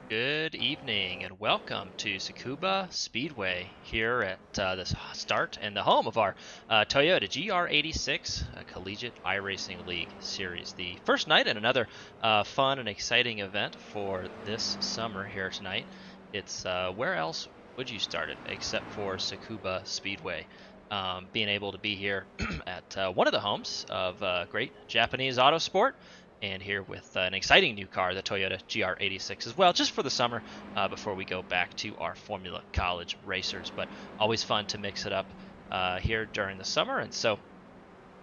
Good evening and welcome to Tsukuba Speedway here at the start and the home of our Toyota GR86 Collegiate iRacing League Series. The first night and another fun and exciting event for this summer here tonight. It's where else would you start it except for Tsukuba Speedway? Being able to be here at one of the homes of great Japanese auto sport, and here with an exciting new car, the Toyota GR86 as well, just for the summer before we go back to our Formula College racers. But always fun to mix it up here during the summer. And so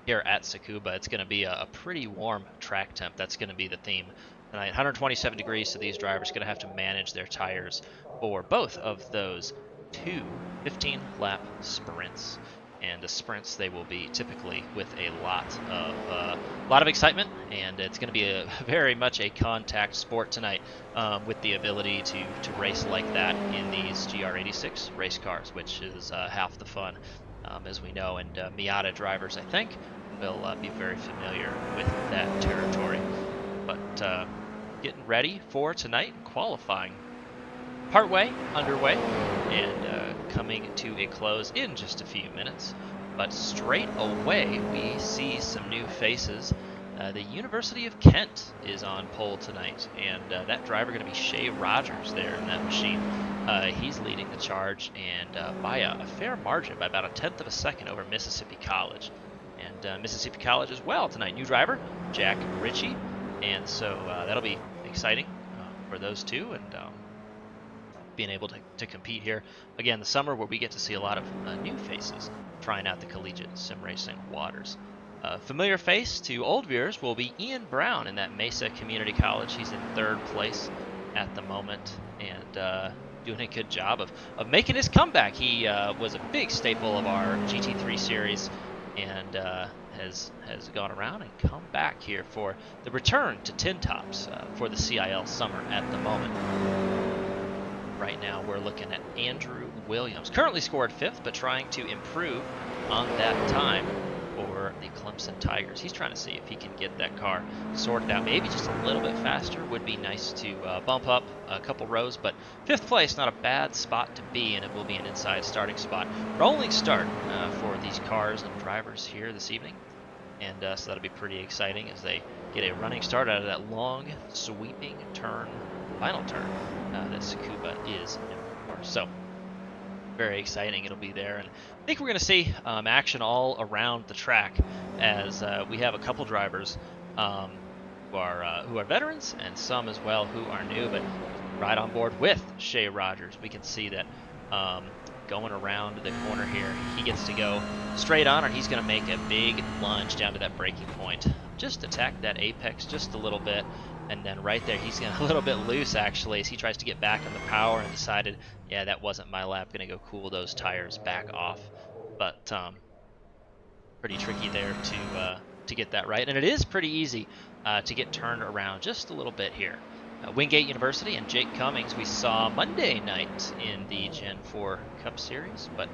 here at Tsukuba, it's going to be a pretty warm track temp. That's going to be the theme tonight. 127 degrees, so these drivers are going to have to manage their tires for both of those two 15-lap sprints. And the sprints, they will be typically with a lot of excitement, and it's going to be very much a contact sport tonight, with the ability to race like that in these GR86 race cars, which is half the fun, as we know. And Miata drivers, I think, will be very familiar with that territory. But getting ready for tonight, qualifying partway underway, and coming to a close in just a few minutes. But straight away, we see some new faces. The University of Kent is on pole tonight, and that driver going to be Shea Rogers there in that machine. He's leading the charge, and by a fair margin, by about 1/10 of a second over Mississippi College. And Mississippi College as well tonight. New driver, Jack Ritchie, and so that'll be exciting for those two, and being able to compete here. Again, the summer where we get to see a lot of new faces trying out the collegiate sim racing waters. Familiar face to old viewers will be Ian Brown in that Mesa Community College. He's in 3rd place at the moment, and doing a good job of making his comeback. He was a big staple of our GT3 series, and has gone around and come back here for the return to Tin Tops for the CiL summer at the moment. Right now we're looking at Andrew Williams, currently scored 5th, but trying to improve on that time for the Clemson Tigers. He's trying to see if he can get that car sorted out. Maybe just a little bit faster would be nice to bump up a couple rows, but 5th place, not a bad spot to be, and it will be an inside starting spot. Rolling start for these cars and drivers here this evening, and so that'll be pretty exciting as they get a running start out of that long, sweeping turn, final turn that Tsukuba is known for. So very exciting it'll be there, and I think we're going to see action all around the track as we have a couple drivers who are veterans, and some as well who are new, but right on board with Shea Rogers. We can see that going around the corner here, he gets to go straight on, and he's going to make a big lunge down to that braking point. Just attack that apex just a little bit, and then right there he's getting a little bit loose actually as he tries to get back on the power and decided, yeah, that wasn't my lap, gonna go cool those tires back off. But pretty tricky there to get that right, and it is pretty easy to get turned around just a little bit here. Wingate University and Jake Cummings we saw Monday night in the Gen 4 Cup Series, but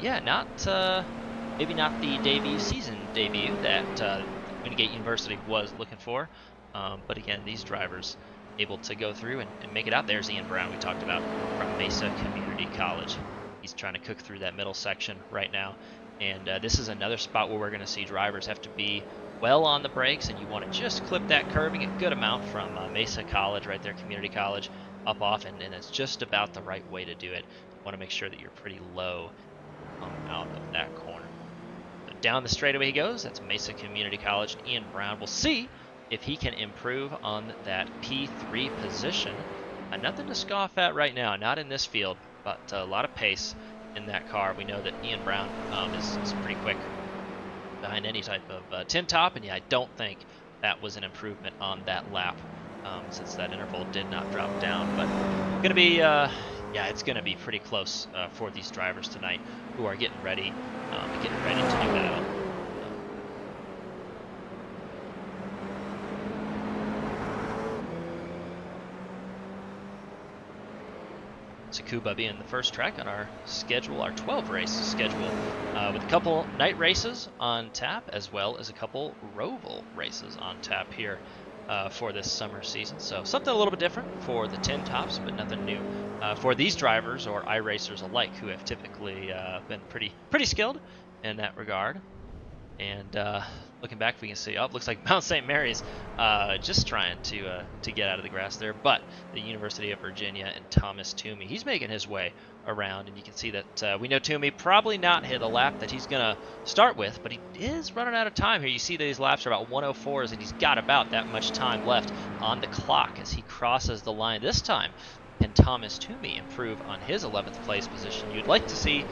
yeah, maybe not the season debut that Wingate University was looking for. But again, these drivers able to go through and make it out. There's Ian Brown we talked about from Mesa Community College. He's trying to cook through that middle section right now. And this is another spot where we're going to see drivers have to be well on the brakes, and you want to just clip that curving a good amount from Mesa College right there, Community College, up off, and it's just about the right way to do it. You want to make sure that you're pretty low out of that corner. So down the straightaway he goes. That's Mesa Community College. Ian Brown. We'll see if he can improve on that P3 position. Nothing to scoff at right now, not in this field, but a lot of pace in that car. We know that Ian Brown is pretty quick behind any type of tin top, and yeah, I don't think that was an improvement on that lap, since that interval did not drop down. But gonna be yeah, it's gonna be pretty close for these drivers tonight who are getting ready to do battle. Tsukuba being the first track on our schedule, our 12 race schedule, with a couple night races on tap as well as a couple Roval races on tap here for this summer season. So something a little bit different for the 10 tops, but nothing new for these drivers or iRacers alike, who have typically been pretty skilled in that regard. And looking back, we can see, oh, it looks like Mount St. Mary's just trying to get out of the grass there. But the University of Virginia and Thomas Toomey, he's making his way around. And you can see that we know Toomey probably not hit a lap that he's going to start with, but he is running out of time here. You see these laps are about 104s, and he's got about that much time left on the clock as he crosses the line. This time, can Thomas Toomey improve on his 11th place position? You'd like to see,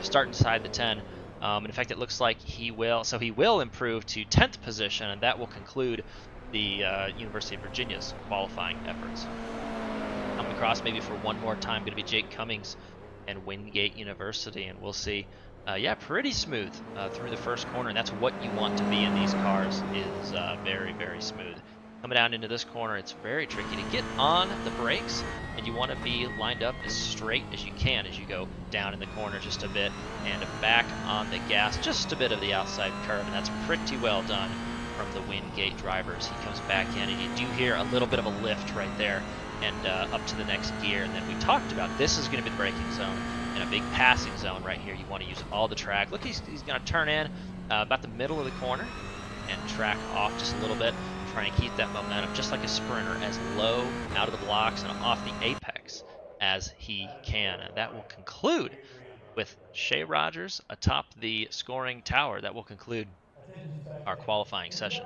start inside the 10. In fact, it looks like he will. So he will improve to 10th position, and that will conclude the University of Virginia's qualifying efforts. Coming across maybe for one more time, going to be Jake Cummings and Wingate University, and we'll see. Yeah, pretty smooth through the first corner, and that's what you want to be in these cars, is very, very smooth. Coming down into this corner, it's very tricky to get on the brakes, and you want to be lined up as straight as you can as you go down in the corner just a bit, and back on the gas, just a bit of the outside curve, and that's pretty well done from the Wingate drivers. He comes back in, and you do hear a little bit of a lift right there, and up to the next gear. And then we talked about this is going to be the braking zone, and a big passing zone right here. You want to use all the track. Look, he's going to turn in about the middle of the corner and track off just a little bit. Try and keep that momentum just like a sprinter, as low out of the blocks and off the apex as he can. And that will conclude with Shea Rogers atop the scoring tower. That will conclude our qualifying session.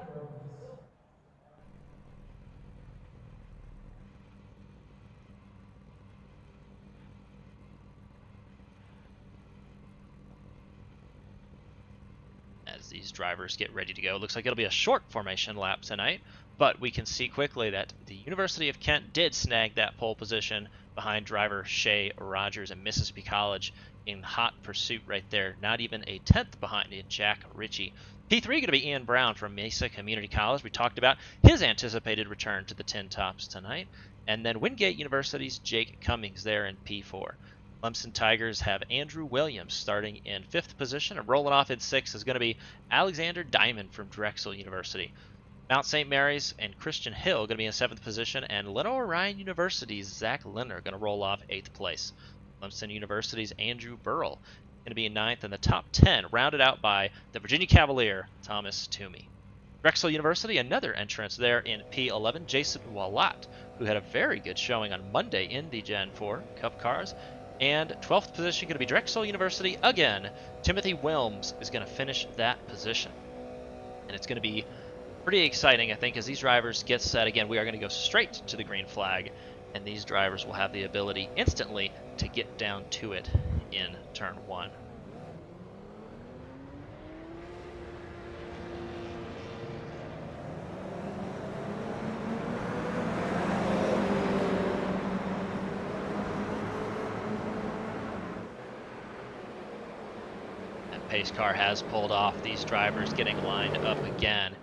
As these drivers get ready to go. Looks like it'll be a short formation lap tonight, but we can see quickly that the University of Kent did snag that pole position behind driver Shea Rogers and Mississippi College in hot pursuit right there. Not even a 10th behind in Jack Ritchie. P3 going to be Ian Brown from Mesa Community College. We talked about his anticipated return to the 10 tops tonight. And then Wingate University's Jake Cummings there in P4. Clemson Tigers have Andrew Williams starting in 5th position, and rolling off in 6th is going to be Alexander Diamond from Drexel University. Mount St. Mary's and Christian Hill going to be in 7th position, and Lenoir-Rhyne University's Zach Lindner going to roll off 8th place. Clemson University's Andrew Burrell going to be in 9th, and the top 10 rounded out by the Virginia Cavalier, Thomas Toomey. Drexel University, another entrance there in P11, Jason Walat, who had a very good showing on Monday in the Gen 4 Cup cars. And 12th position going to be Drexel University again. Timothy Wilms is going to finish that position. And it's going to be pretty exciting, I think, as these drivers get set. Again, we are going to go straight to the green flag, and these drivers will have the ability instantly to get down to it in turn 1. Pace car has pulled off. These drivers getting lined up again.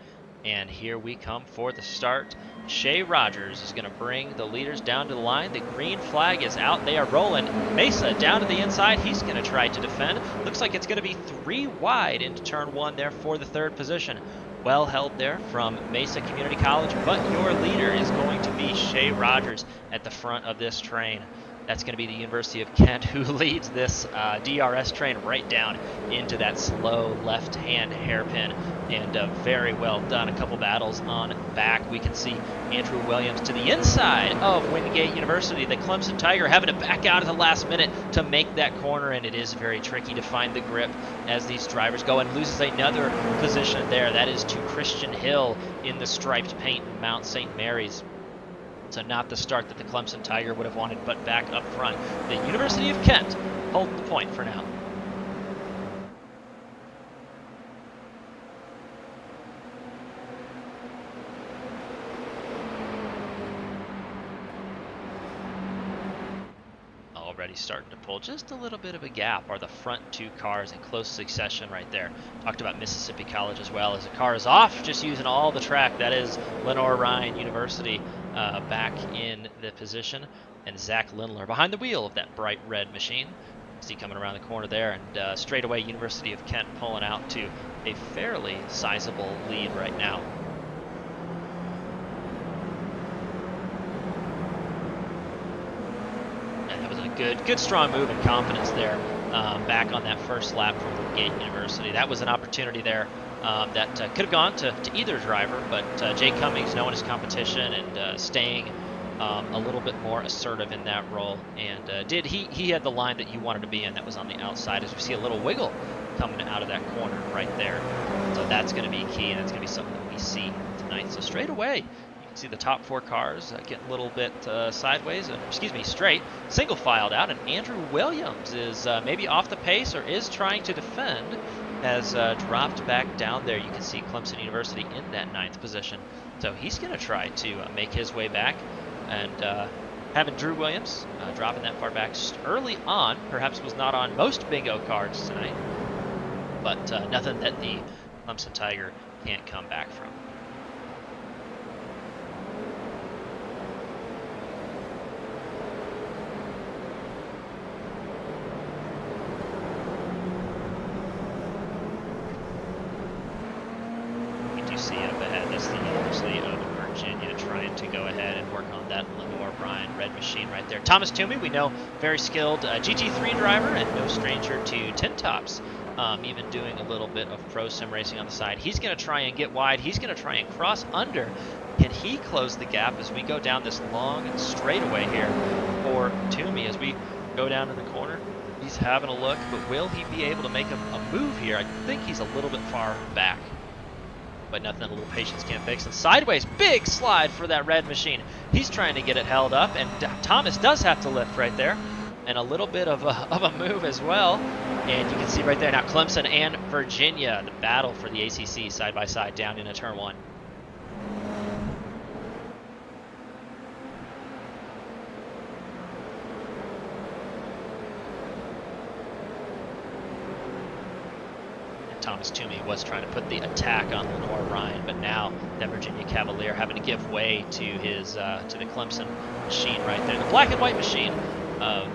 And here we come for the start. Shea Rogers is going to bring the leaders down to the line. The green flag is out. They are rolling. Mesa down to the inside. He's going to try to defend. Looks like it's going to be 3 wide into turn 1 there for the 3rd position. Well held there from Mesa Community College, but your leader is going to be Shea Rogers at the front of this train. That's going to be the University of Kent, who leads this DRS train right down into that slow left-hand hairpin, and very well done. A couple battles on back. We can see Andrew Williams to the inside of Wingate University. The Clemson Tiger having to back out at the last minute to make that corner, and it is very tricky to find the grip as these drivers go, and loses another position there. That is to Christian Hill in the striped paint in Mount St. Mary's. So not the start that the Clemson Tiger would have wanted, but back up front. The University of Kent holding the point for now. Already starting to pull just a little bit of a gap are the front 2 cars in close succession right there. Talked about Mississippi College as well, as the car is off, just using all the track. That is Lenoir-Rhyne University back in the position, and Zach Lindler behind the wheel of that bright red machine. See coming around the corner there, and straight away University of Kent pulling out to a fairly sizable lead right now. good strong move and confidence there back on that first lap from Gate University. That was an opportunity there that could have gone to either driver, but Jay Cummings knowing his competition and staying a little bit more assertive in that role, and he had the line that you wanted to be in. That was on the outside, as we see a little wiggle coming out of that corner right there. So that's going to be key, and that's going to be something that we see tonight. So straight away, you can see the top 4 cars getting a little bit sideways, straight, single filed out, and Andrew Williams is maybe off the pace or is trying to defend, has dropped back down there. You can see Clemson University in that 9th position. So he's going to try to make his way back, and having Drew Williams dropping that far back early on perhaps was not on most bingo cards tonight, but nothing that the Clemson Tiger can't come back from. We do see up ahead, that's the University of Virginia trying to go ahead and work on that Lenore Bryan red machine right there. Thomas Toomey, we know, very skilled GT3 driver and no stranger to tin tops. Even doing a little bit of pro sim racing on the side. He's going to try and get wide. He's going to try and cross under. Can he close the gap as we go down this long straightaway here for Toomey as we go down to the corner? He's having a look, but will he be able to make a move here? I think he's a little bit far back, but nothing a little patience can't fix. And sideways, big slide for that red machine. He's trying to get it held up, and Thomas does have to lift right there. And a little bit of a move as well. And you can see right there now Clemson and Virginia, the battle for the ACC side by side down into turn 1. And Thomas Toomey was trying to put the attack on Lenore Ryan, but now that Virginia Cavalier having to give way to his to the Clemson machine right there, the black and white machine of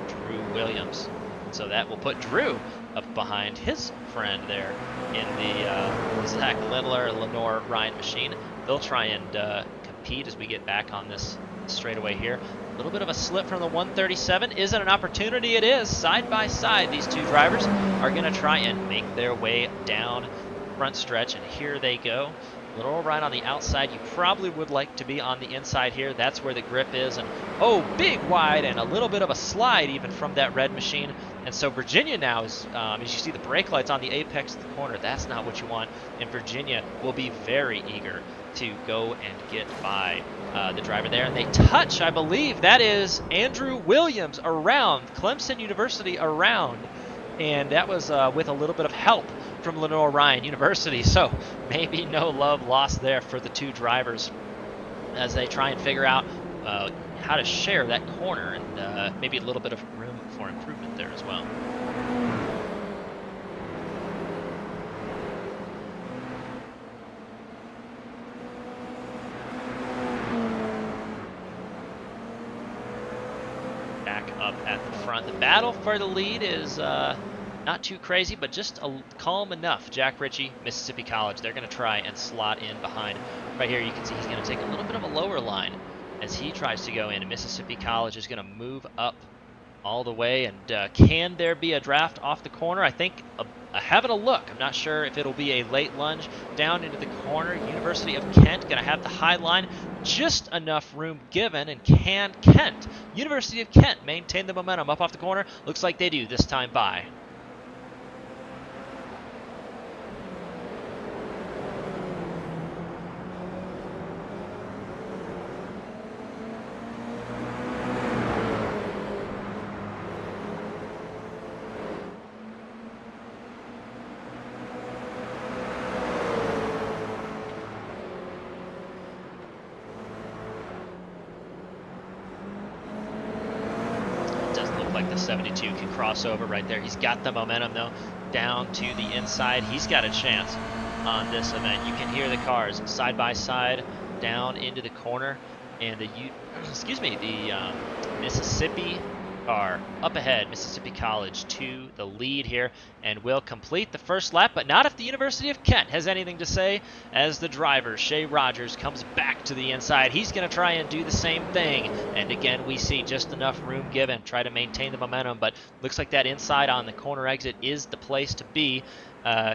Drew Williams. So that will put Drew up behind his friend there in the Zach Lindler, Lenore Ryan machine. They'll try and compete as we get back on this straightaway here. A little bit of a slip from the 137. Is it an opportunity? It is. Side by side, these two drivers are going to try and make their way down front stretch, and here they go. Lenore Ryan on the outside. You probably would like to be on the inside here. That's where the grip is. And oh, big wide and a little bit of a slide even from that red machine. And so Virginia now is, as you see the brake lights on the apex of the corner, that's not what you want. And Virginia will be very eager to go and get by the driver there. And they touch, I believe, that is Andrew Williams around, Clemson University around. And that was with a little bit of help from Lenore Ryan University. So maybe no love lost there for the two drivers as they try and figure out how to share that corner, and maybe a little bit of room for improvement there as well. Back up at the front. The battle for the lead is not too crazy, but just calm enough. Jack Ritchie, Mississippi College, they're going to try and slot in behind. Right here, you can see he's going to take a little bit of a lower line as he tries to go in. And Mississippi College is going to move up all the way. And can there be a draft off the corner? I think having a look. I'm not sure if it'll be a late lunge down into the corner. University of Kent going to have the high line. Just enough room given, and can Kent, University of Kent, maintain the momentum up off the corner? Looks like they do this time by. Like the 72 can cross over right there. He's got the momentum though down to the inside. He's got a chance on this event. You can hear the cars side by side down into the corner, and the Mississippi car up ahead, Mississippi College to the lead here, and will complete the first lap, but not if the University of Kent has anything to say, as the driver, Shea Rogers, comes back to the inside. He's going to try and do the same thing, and again, we see just enough room given, try to maintain the momentum, but looks like that inside on the corner exit is the place to be.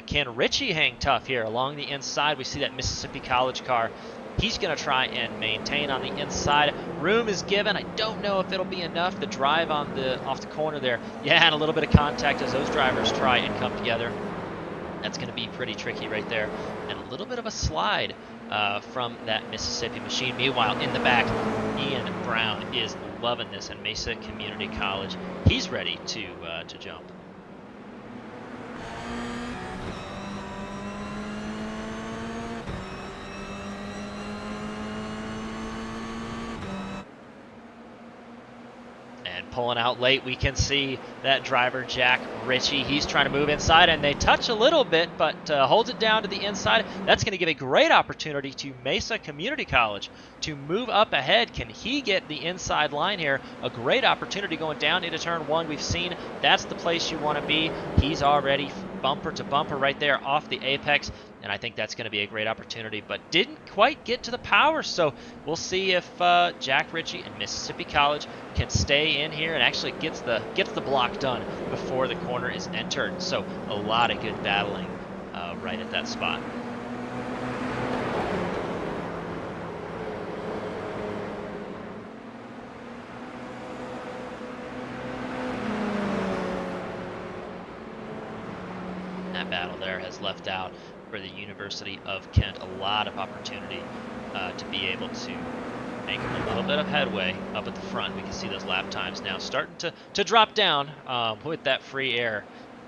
Can Richie hang tough here along the inside? We see that Mississippi College car. He's going to try and maintain on the inside. Room is given. I don't know if it'll be enough. The drive on off the corner there. Yeah, and a little bit of contact as those drivers try and come together. That's going to be pretty tricky right there. And a little bit of a slide from that Mississippi machine. Meanwhile, in the back, Ian Brown is loving this, and Mesa Community College, he's ready to jump. Pulling out late, we can see that driver, Jack Ritchie. He's trying to move inside, and they touch a little bit, but holds it down to the inside. That's going to give a great opportunity to Mesa Community College to move up ahead. Can he get the inside line here? A great opportunity going down into turn one. We've seen that's the place you want to be. He's already bumper to bumper right there off the apex, and I think that's going to be a great opportunity, but didn't quite get to the power, so we'll see if Jack Ritchie and Mississippi College can stay in here and actually gets the block done before the corner is entered. So a lot of good battling right at that spot. That battle there has left out for the University of Kent a lot of opportunity to be able to make a little bit of headway up at the front. We can see those lap times now starting to drop down with that free air.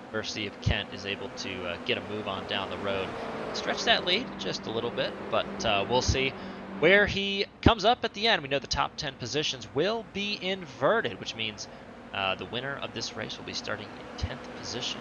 University of Kent is able to get a move on down the road, stretch that lead just a little bit, but we'll see where he comes up at the end. We know the top 10 positions will be inverted, which means the winner of this race will be starting in 10th position.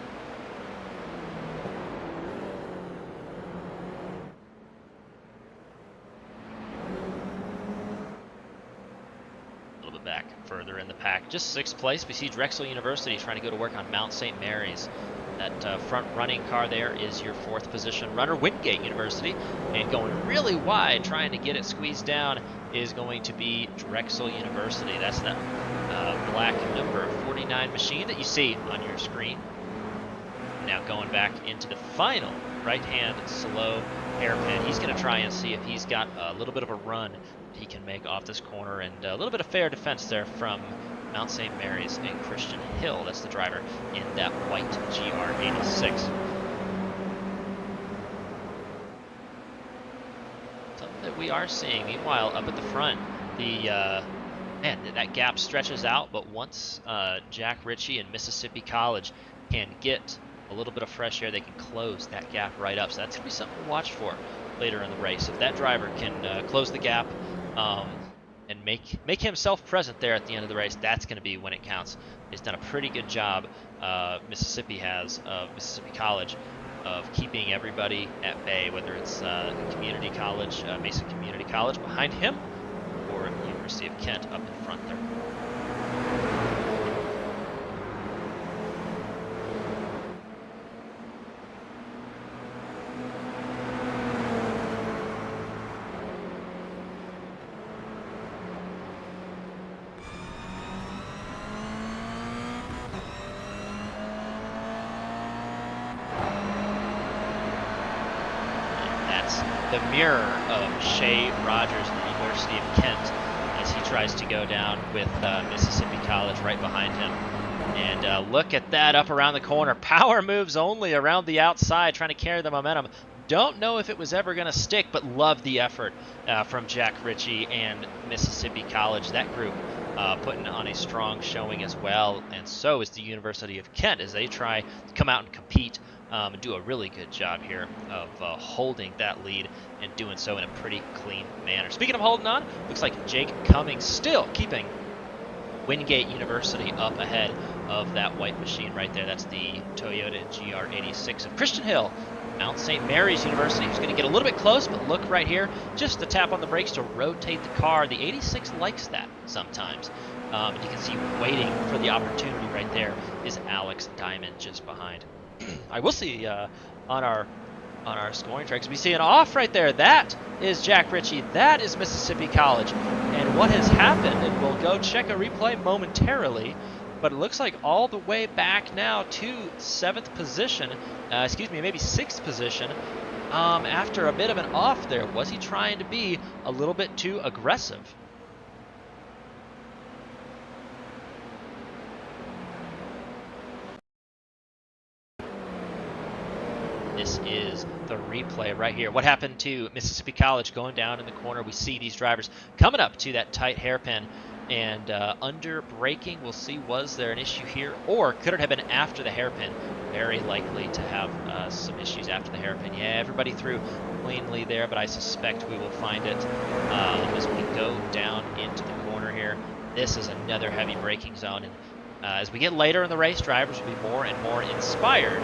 Back further in the pack, just 6th place. We see Drexel University trying to go to work on Mount St. Mary's. That front running car there is your 4th position runner, Wingate University, and going really wide, trying to get it squeezed down, is going to be Drexel University. That's the black number 49 machine that you see on your screen. Now going back into the final right-hand slow hairpin. He's going to try and see if he's got a little bit of a run he can make off this corner, and a little bit of fair defense there from Mount St. Mary's and Christian Hill. That's the driver in that white GR86. Something that we are seeing. Meanwhile, up at the front, that gap stretches out, but once Jack Ritchie and Mississippi College can get a little bit of fresh air, they can close that gap right up. So that's going to be something to watch for later in the race. If that driver can close the gap and make himself present there at the end of the race, that's going to be when it counts. He's done a pretty good job, Mississippi College, of keeping everybody at bay, whether it's Community College, Mesa Community College behind him, or University of Kent up in front there. The mirror of Shea Rogers from the University of Kent as he tries to go down with Mississippi College right behind him. And look at that up around the corner. Power moves only around the outside, trying to carry the momentum. Don't know if it was ever going to stick, but love the effort from Jack Ritchie and Mississippi College. That group putting on a strong showing as well, and so is the University of Kent as they try to come out and compete. And do a really good job here of holding that lead and doing so in a pretty clean manner. Speaking of holding on, looks like Jake Cummings still keeping Wingate University up ahead of that white machine right there. That's the Toyota GR86 of Christian Hill Mount St. Mary's University, who's going to get a little bit close, but look right here, just a tap on the brakes to rotate the car. The 86 likes that sometimes. And you can see waiting for the opportunity right there is Alex Diamond just behind. I will see on our scoring tracks, we see an off right there. That is Jack Ritchie. That is Mississippi College. And what has happened, and we'll go check a replay momentarily, but it looks like all the way back now to 7th position, maybe 6th position, after a bit of an off there. Was he trying to be a little bit too aggressive? This is the replay right here. What happened to Mississippi College going down in the corner? We see these drivers coming up to that tight hairpin and under braking. We'll see, was there an issue here, or could it have been after the hairpin? Very likely to have some issues after the hairpin. Yeah, everybody through cleanly there, but I suspect we will find it as we go down into the corner here. This is another heavy braking zone, and as we get later in the race, drivers will be more and more inspired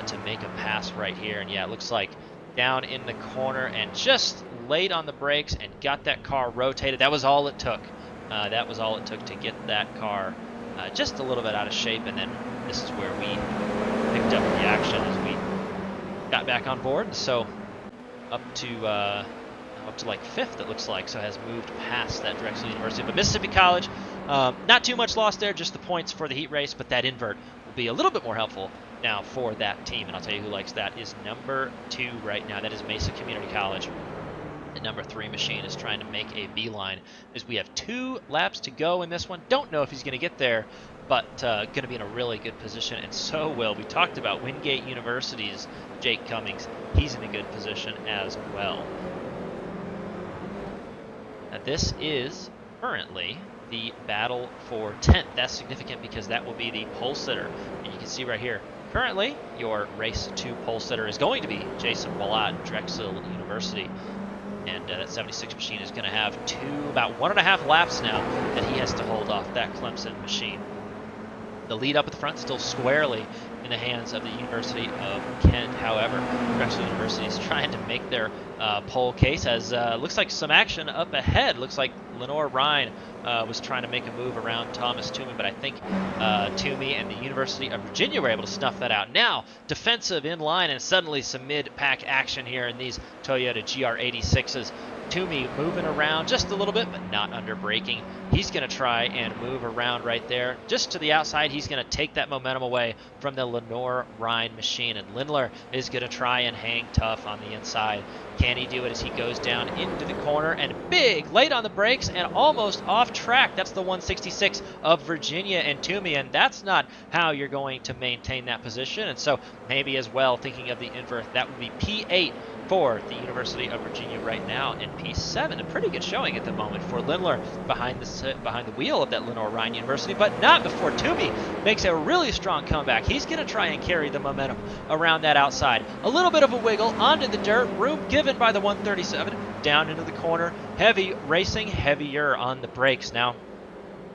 to make a pass right here. And yeah, it looks like down in the corner and just laid on the brakes and got that car rotated. That was all it took. That was all it took to get that car just a little bit out of shape. And then this is where we picked up the action as we got back on board. So up to like 5th, it looks like, so has moved past that Drexel University. But Mississippi College, not too much loss there, just the points for the heat race, but that invert will be a little bit more helpful now for that team. And I'll tell you who likes that is number 2 right now. That is Mesa Community College. The number 3 machine is trying to make a beeline as we have 2 laps to go in this one. Don't know if he's going to get there, but going to be in a really good position, and so will. We talked about Wingate University's Jake Cummings. He's in a good position as well. Now, this is currently the battle for 10th. That's significant because that will be the pole sitter. And you can see right here, currently your race 2 pole sitter is going to be Jason Wallat, Drexel University. And that 76 machine is going to have about 1.5 laps now that he has to hold off that Clemson machine. The lead up at the front still squarely in the hands of the University of Kent. However, Drexel University is trying to make their pole case as looks like some action up ahead. Looks like Lenore Ryan was trying to make a move around Thomas Toomey, but I think Toomey and the University of Virginia were able to snuff that out. Now, defensive in line and suddenly some mid-pack action here in these Toyota GR86s. Toomey moving around just a little bit, but not under braking. He's going to try and move around right there. Just to the outside, he's going to take that momentum away from the Lenore Ryan machine. And Lindler is going to try and hang tough on the inside. Can he do it as he goes down into the corner? And big, late on the brakes and almost off track. That's the 166 of Virginia and Toomey. And that's not how you're going to maintain that position. And so maybe as well, thinking of the invert, that would be P8 for the University of Virginia right now, and P7, a pretty good showing at the moment for Lindler behind the wheel of that Lenore Ryan University, but not before Toomey makes a really strong comeback. He's going to try and carry the momentum around that outside. A little bit of a wiggle onto the dirt, room given by the 137, down into the corner. Heavy racing, heavier on the brakes now.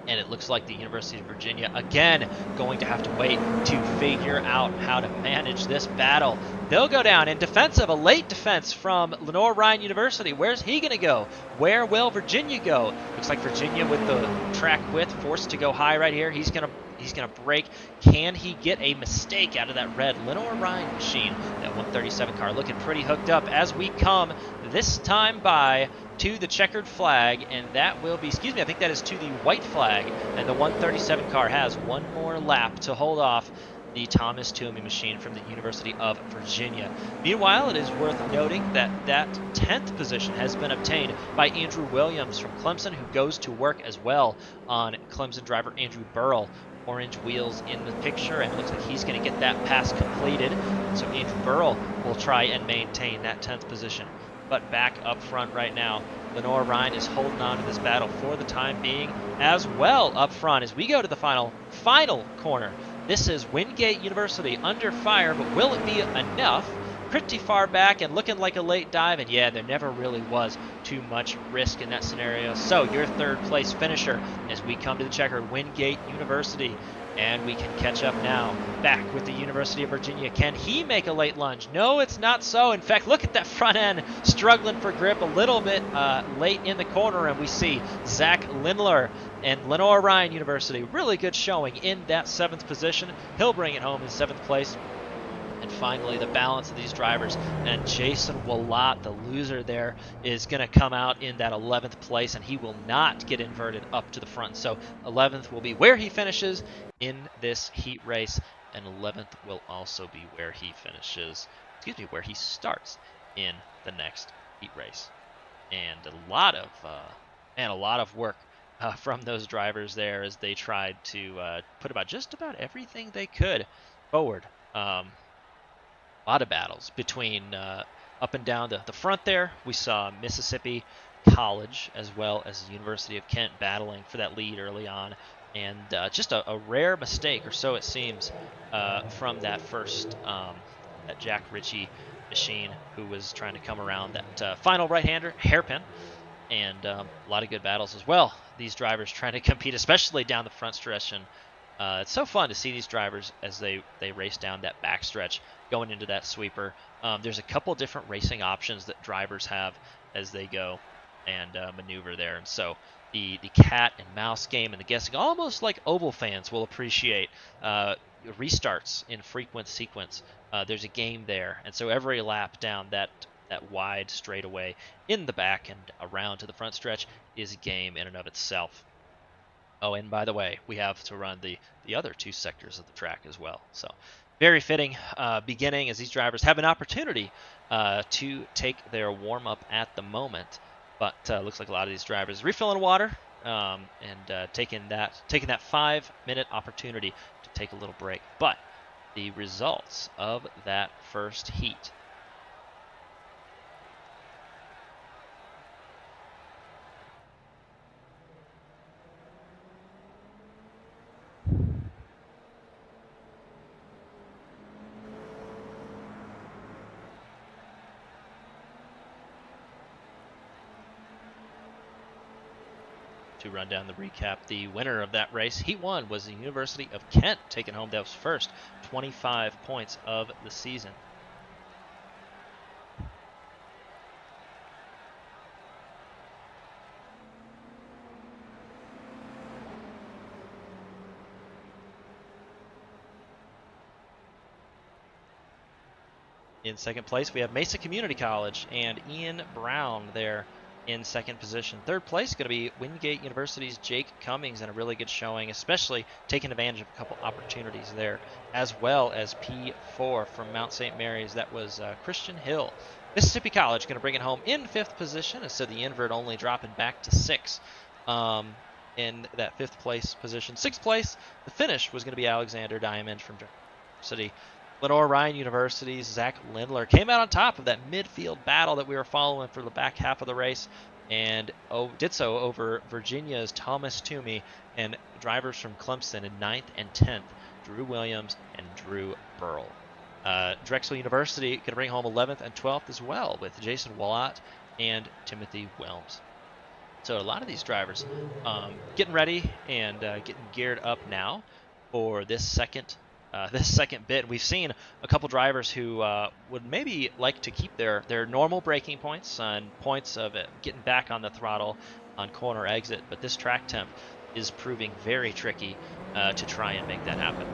And it looks like the University of Virginia, again, going to have to wait to figure out how to manage this battle. They'll go down in defensive, a late defense from Lenore Ryan University. Where's he going to go? Where will Virginia go? Looks like Virginia with the track width forced to go high right here. He's going to break. Can he get a mistake out of that red Lenore Ryan machine? That 137 car looking pretty hooked up as we come this time by to the checkered flag, and that will be, I think that is to the white flag, and the 137 car has one more lap to hold off the Thomas Toomey machine from the University of Virginia. Meanwhile, it is worth noting that that 10th position has been obtained by Andrew Williams from Clemson, who goes to work as well on Clemson driver Andrew Burrell. Orange wheels in the picture, and it looks like he's going to get that pass completed. So Andrew Burrell will try and maintain that 10th position. But back up front right now, Lenore Ryan is holding on to this battle for the time being as well up front as we go to the final corner. This is Wingate University under fire, but will it be enough? Pretty far back and looking like a late dive, and yeah, there never really was too much risk in that scenario. So your 3rd place finisher as we come to the checkered, Wingate University. And we can catch up now. Back with the University of Virginia. Can he make a late lunge? No, it's not so. In fact, look at that front end struggling for grip a little bit late in the corner. And we see Zach Lindler and Lenore Ryan University. Really good showing in that 7th position. He'll bring it home in 7th place. And finally, the balance of these drivers. And Jason Willott, the loser there, is going to come out in that 11th place, and he will not get inverted up to the front. So 11th will be where he finishes in this heat race, and 11th will also be where he finishes, where he starts in the next heat race. And a lot of work from those drivers there as they tried to put just about everything they could forward. A lot of battles between up and down the front there. We saw Mississippi College as well as the University of Kent battling for that lead early on. And just a rare mistake, or so it seems, from that first that Jack Ritchie machine who was trying to come around that final right-hander, hairpin. And a lot of good battles as well. These drivers trying to compete, especially down the front stretch. And it's so fun to see these drivers as they race down that backstretch going into that sweeper. There's a couple different racing options that drivers have as they go and maneuver there. And so the cat and mouse game and the guessing, almost like oval fans will appreciate restarts in frequent sequence. There's a game there. And so every lap down that wide straightaway in the back and around to the front stretch is a game in and of itself. Oh, and by the way, we have to run the other 2 sectors of the track as well. So very fitting beginning as these drivers have an opportunity to take their warm-up at the moment. But looks like a lot of these drivers refilling water and taking that 5-minute opportunity to take a little break. But the results of that first heat. To run down the recap, the winner of that race, Heat 1, was the University of Kent, taking home those first 25 points of the season. In second place, we have Mesa Community College and Ian Brown there in second position. Third place going to be Wingate University's Jake Cummings, in a really good showing, especially taking advantage of a couple opportunities there, as well as P4 from Mount St. Mary's. That was Christian Hill. Mississippi College going to bring it home in 5th position, and so the invert only dropping back to 6 in that 5th place position. 6th place, the finish was going to be Alexander Diamond from University. Lenore Ryan University's Zach Lindler came out on top of that midfield battle that we were following for the back half of the race, and did so over Virginia's Thomas Toomey and drivers from Clemson in 9th and 10th, Drew Williams and Drew Burl. Drexel University going to bring home 11th and 12th as well, with Jason Willott and Timothy Welms. So a lot of these drivers getting ready and getting geared up now for this second bit. We've seen a couple drivers who would maybe like to keep their normal braking points and points of getting back on the throttle on corner exit, but this track temp is proving very tricky to try and make that happen.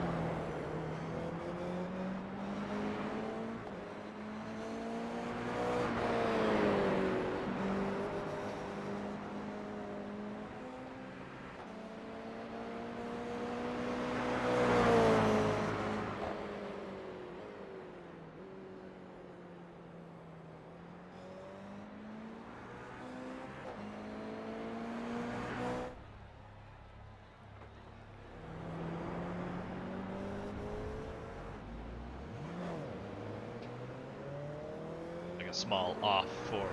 Small off for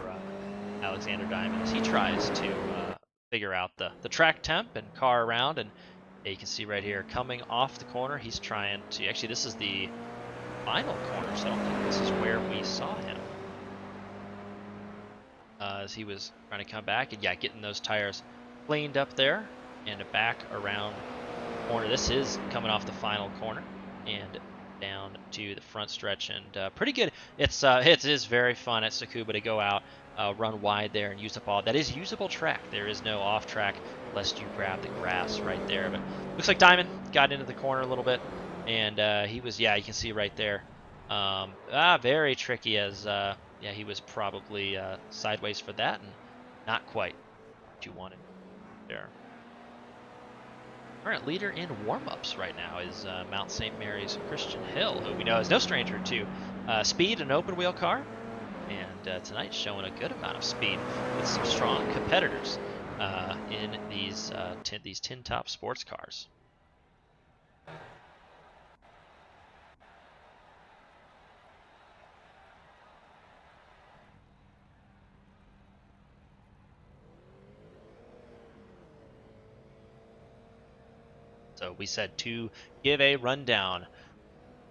Alexander Diamond as he tries to figure out the track temp and car around. And you can see right here coming off the corner, he's trying to, actually this is the final corner, so I don't think this is where we saw him as he was trying to come back and getting those tires cleaned up there and back around corner. This is coming off the final corner and down to the front stretch, and pretty good. It is very fun at Tsukuba to go out, run wide there, and use up all that is usable track. There is no off track lest you grab the grass right there. But looks like Diamond got into the corner a little bit, and he was, yeah, you can see right there. Very tricky, as yeah, he was probably sideways for that, and not quite what you wanted there. Current leader in warm-ups right now is Mount St. Mary's Christian Hill, who we know is no stranger to speed and open wheel car, and tonight showing a good amount of speed with some strong competitors in these tin top sports cars. So we said to give a rundown.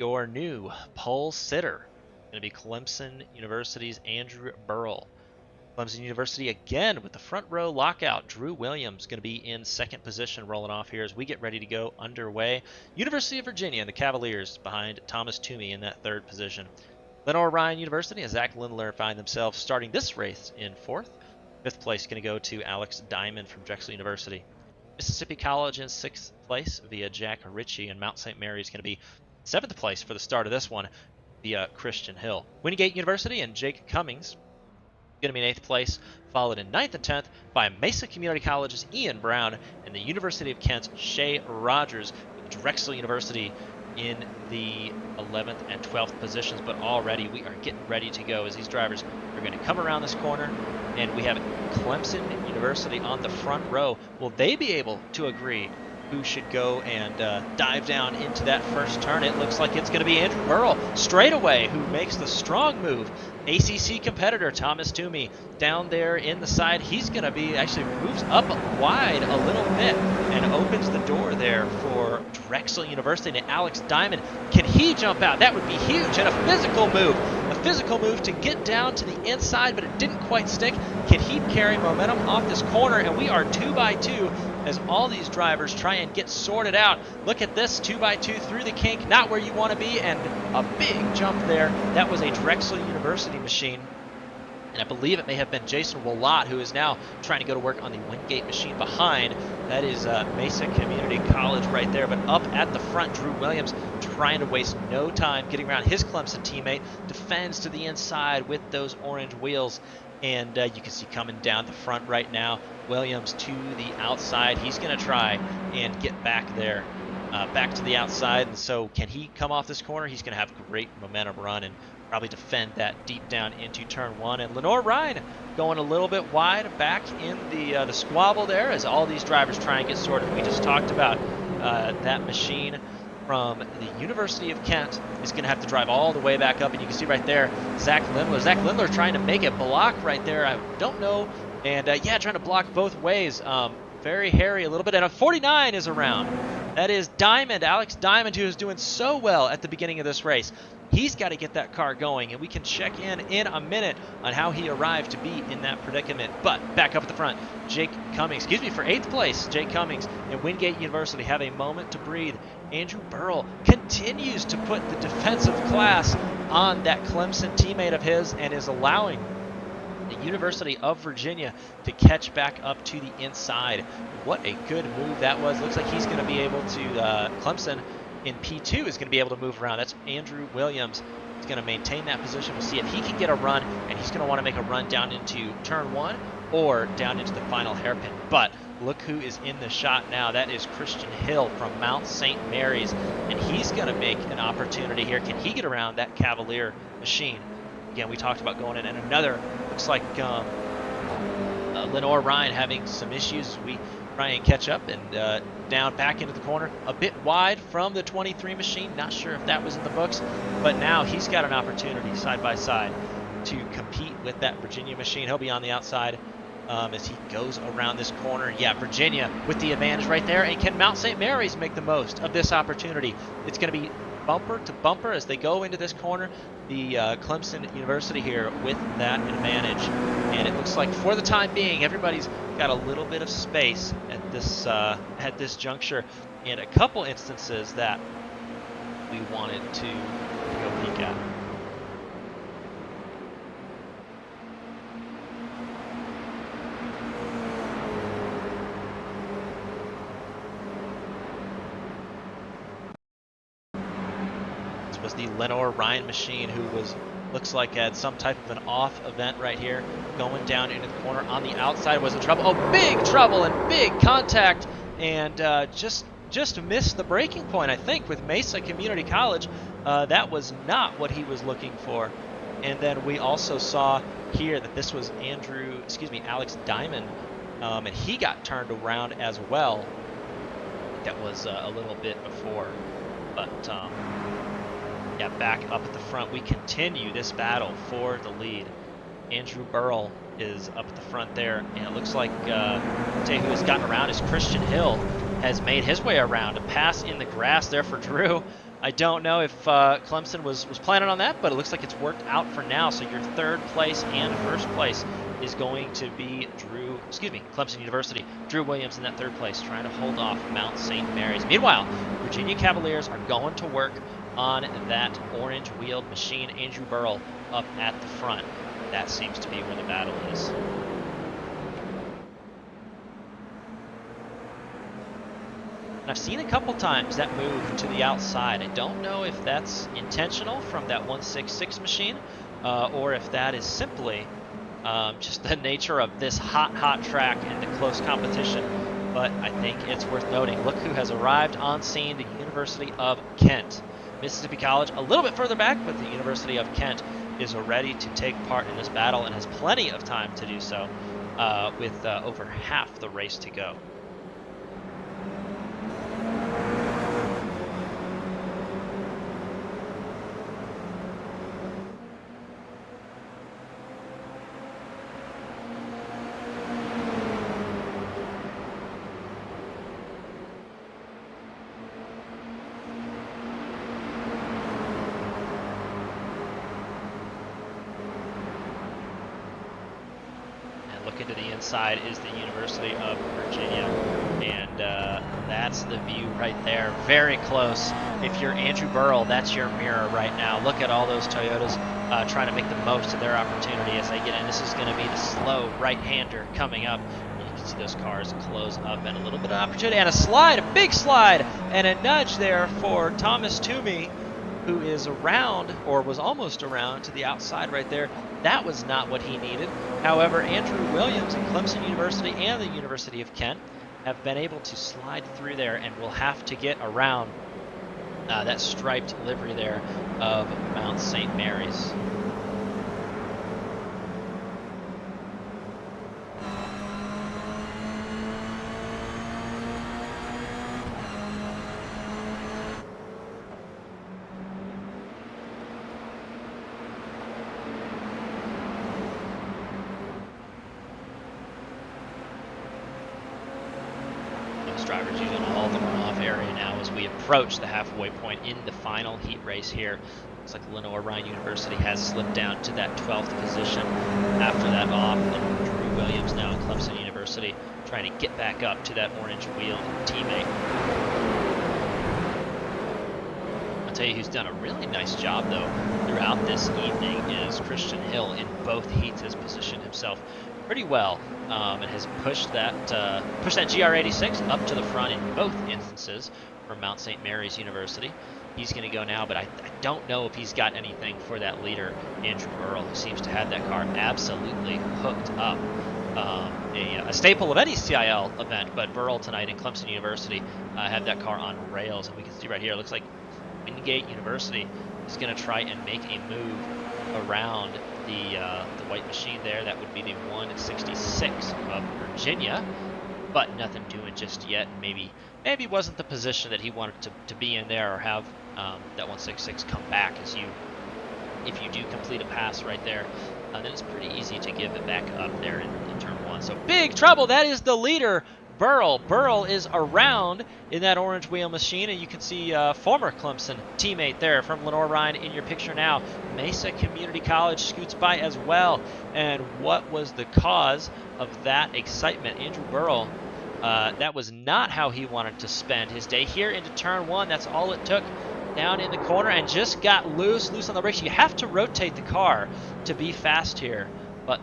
Your new pole sitter going to be Clemson University's Andrew Burrell. Clemson University again with the front row lockout. Drew Williams going to be in second position, rolling off here as we get ready to go underway. University of Virginia and the Cavaliers behind Thomas Toomey in that third position. Lenoir-Rhyne University and Zach Lindler find themselves starting this race in fourth. Fifth place going to go to Alex Diamond from Drexel University. Mississippi College in sixth place via Jack Ritchie, and Mount St. Mary's going to be seventh place for the start of this one via Christian Hill. Wingate University and Jake Cummings going to be in eighth place, followed in ninth and 10th by Mesa Community College's Ian Brown and the University of Kent's Shay Rogers, with Drexel University in the 11th and 12th positions. But already we are getting ready to go as these drivers are going to come around this corner, and we have Clemson University on the front row. Will they be able to agree who should go and dive down into that first turn? It looks like it's going to be Andrew Burrell straight away who makes the strong move. ACC competitor Thomas Toomey down there in the side. He's going to be, actually moves up wide a little bit and opens the door there for Drexel University and Alex Diamond. Can he jump out? That would be huge. And a physical move. A physical move to get down to the inside, but it didn't quite stick. Can he carry momentum off this corner? And we are 2 by 2 as all these drivers try and get sorted out. Look at this, 2 by 2 through the kink, not where you want to be, and a big jump there. That was a Drexel University machine. And I believe it may have been Jason Willott, who is now trying to go to work on the Wingate machine behind. That is Mesa Community College right there. But up at the front, Drew Williams trying to waste no time getting around his Clemson teammate. Defends to the inside with those orange wheels. And you can see coming down the front right now, Williams to the outside. He's going to try and get back there, back to the outside. And so can he come off this corner? He's going to have great momentum run and probably defend that deep down into turn one. And Lenoir-Rhyne going a little bit wide back in the squabble there as all these drivers try and get sorted. We just talked about that machine from the University of Kent is going to have to drive all the way back up, and you can see right there Zach Lindler. Zach Lindler trying to make a block right there. I don't know, and yeah, trying to block both ways. Very hairy a little bit, and a 49 is around. That is Diamond, Alex Diamond, who is doing so well at the beginning of this race. He's got to get that car going, and we can check in a minute on how he arrived to be in that predicament. But back up at the front, Jake Cummings, for 8th place, Jake Cummings and Wingate University have a moment to breathe. Andrew Burrell continues to put the defensive class on that Clemson teammate of his and is allowing the University of Virginia to catch back up to the inside. What a good move that was. Looks like he's going to be able to, Clemson in P2 is going to be able to move around. That's Andrew Williams. He's going to maintain that position. We'll see if he can get a run, and he's going to want to make a run down into turn one or down into the final hairpin. But look who is in the shot now. That is Christian Hill from Mount St. Mary's, and he's going to make an opportunity here. Can he get around that Cavalier machine? Again, we talked about going in, and another, looks like Lenoir-Rhyne having some issues. We try and catch up and down back into the corner, a bit wide from the 23 machine. Not sure if that was in the books, but now he's got an opportunity side by side to compete with that Virginia machine. He'll be on the outside as he goes around this corner. Yeah, Virginia with the advantage right there. And can Mount St. Mary's make the most of this opportunity? It's going to be bumper to bumper as they go into this corner. The Clemson University here with that advantage. And it looks like for the time being, everybody's got a little bit of space at this juncture. and a couple instances that we wanted to go peek at. This was the Lenore Ryan machine, who looks like had some type of an off event right here, going down into the corner. On the outside was in trouble. Oh, big trouble and big contact, and just missed the breaking point, I think, with Mesa Community College. That was not what he was looking for. And then we also saw here that this was Alex Diamond, and he got turned around as well. That was a little bit before, but yeah, back up at the front. We continue this battle for the lead. Andrew Burrell is up at the front there, and it looks like who has gotten around is Christian Hill, has made his way around. A pass in the grass there for Drew. I don't know if Clemson was planning on that, but it looks like it's worked out for now. So your third place and first place is going to be Clemson University. Drew Williams in that third place, trying to hold off Mount St. Mary's. Meanwhile, Virginia Cavaliers are going to work on that orange wheeled machine. Andrew Burrell up at the front. That seems to be where the battle is. I've seen a couple times that move to the outside. I don't know if that's intentional from that 166 machine, or if that is simply just the nature of this hot track and the close competition. But I think it's worth noting. Look who has arrived on scene, the University of Kent. Mississippi College a little bit further back, but the University of Kent is ready to take part in this battle and has plenty of time to do so, with over half the race to go. Into the inside is the University of Virginia, and that's the view right there. Very close. If you're Andrew Burrell, that's your mirror right now. Look at all those Toyotas trying to make the most of their opportunity as they get in. This is going to be the slow right-hander coming up. You can see those cars close up, and a little bit of opportunity, and a slide, a big slide, and a nudge there for Thomas Toomey, who is around, or was almost around, to the outside right there. That was not what he needed. However, Andrew Williams and Clemson University and the University of Kent have been able to slide through there, and will have to get around that striped livery there of Mount St. Mary's. Drivers using all the runoff area now as we approach the halfway point in the final heat race here. Looks like Lenore Ryan University has slipped down to that 12th position after that off, and Drew Williams now in Clemson University trying to get back up to that orange wheel teammate. I'll tell you who's done a really nice job though throughout this evening is Christian Hill. In both heats has positioned himself pretty well, and has pushed that GR86 up to the front in both instances from Mount St. Mary's University. He's going to go now, but I don't know if he's got anything for that leader, Andrew Burrell, who seems to have that car absolutely hooked up. A staple of any CiL event, but Burrell tonight in Clemson University had that car on rails, and we can see right here, it looks like Wingate University is going to try and make a move around the white machine there. That would be the 166 of Virginia, but nothing doing just yet. Maybe wasn't the position that he wanted to be in there, or have that 166 come back. If you do complete a pass right there, then it's pretty easy to give it back up there in turn one. So big trouble. That is the leader, Burrell. Burrell is around in that orange wheel machine, and you can see former Clemson teammate there from Lenore Ryan in your picture now. Mesa Community College scoots by as well. And what was the cause of that excitement? Andrew Burrell That was not how he wanted to spend his day. Here into turn 1, that's all it took. Down in the corner and just got loose on the brakes. You have to rotate the car to be fast here, but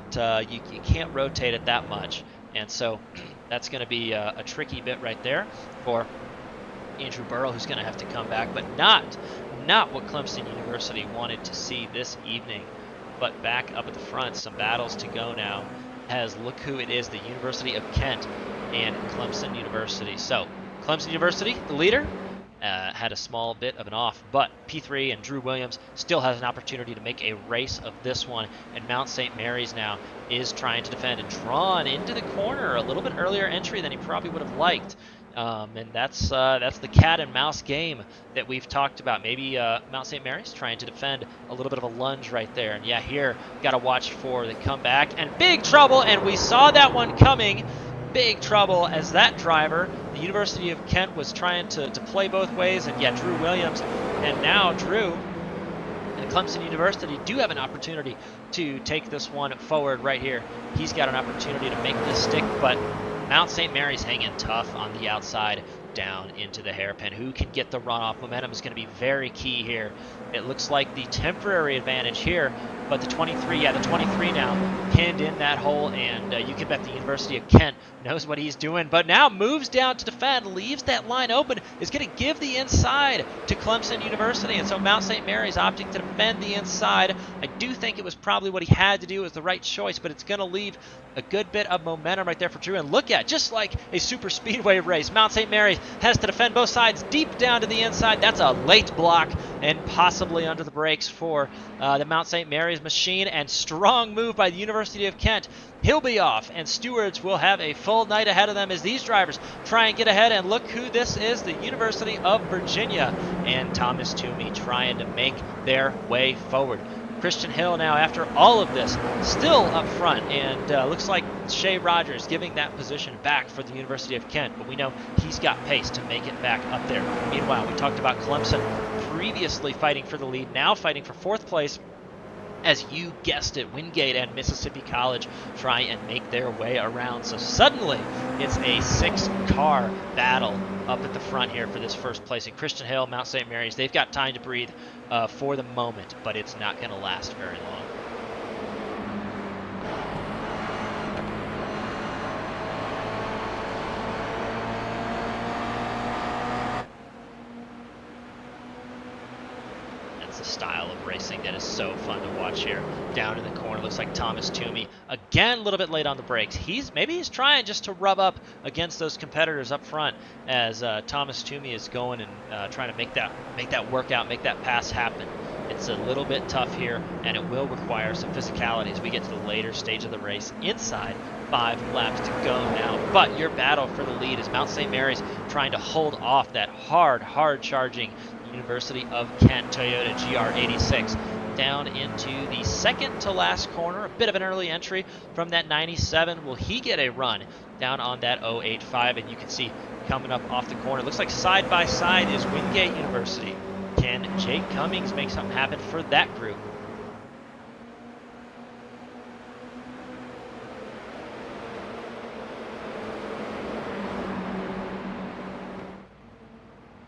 you can't rotate it that much. And so that's going to be a tricky bit right there for Andrew Burrell, who's going to have to come back, but not what Clemson University wanted to see this evening. But back up at the front, some battles to go now, as look who it is, the University of Kent and Clemson University. So Clemson University, the leader, had a small bit of an off, but P3 and Drew Williams still has an opportunity to make a race of this one, and Mount St. Mary's now is trying to defend and drawn into the corner, a little bit earlier entry than he probably would have liked. And that's the cat and mouse game that we've talked about. Maybe Mount St. Mary's trying to defend a little bit of a lunge right there. And yeah, here, got to watch for the comeback. And big trouble, and we saw that one coming. Big trouble as that driver, the University of Kent, was trying to play both ways. And yeah, Drew Williams, and now Drew and Clemson University do have an opportunity to take this one forward right here. He's got an opportunity to make this stick, but Mount St. Mary's hanging tough on the outside down into the hairpin. Who can get the runoff? Momentum is going to be very key here. It looks like the temporary advantage here, but the 23 now pinned in that hole, and you can bet the University of Kent knows what he's doing, but now moves down to defend, leaves that line open, is going to give the inside to Clemson University, and so Mount St. Mary's opting to defend the inside. I do think it was probably what he had to do, was the right choice, but it's going to leave a good bit of momentum right there for Drew. And look at, just like a super speedway race, Mount St. Mary's has to defend both sides deep down to the inside. That's a late block and possibly under the brakes for the Mount St. Mary's machine, and strong move by the University of Kent. He'll be off, and stewards will have a full night ahead of them as these drivers try and get ahead. And look who this is, the University of Virginia and Thomas Toomey trying to make their way forward. Christian Hill now, after all of this, still up front, and looks like Shea Rogers giving that position back for the University of Kent, but we know he's got pace to make it back up there. Meanwhile, we talked about Clemson previously fighting for the lead, now fighting for fourth place, as you guessed it, Wingate and Mississippi College try and make their way around. So suddenly, it's a 6-car battle up at the front here for this first place. And Christian Hill, Mount St. Mary's, they've got time to breathe for the moment, but it's not going to last very long. Style of racing that is so fun to watch here. Down in the corner, looks like Thomas Toomey again a little bit late on the brakes. Maybe he's trying just to rub up against those competitors up front, as Thomas Toomey is going and trying to make that workout, make that pass happen. It's a little bit tough here, and it will require some physicality as we get to the later stage of the race. Inside 5 laps to go now, but your battle for the lead is Mount St. Mary's trying to hold off that hard charging University of Kent Toyota GR86 down into the second to last corner. A bit of an early entry from that 97. Will he get a run down on that 085? And you can see coming up off the corner, looks like side by side is Wingate University. Can Jake Cummings make something happen for that group?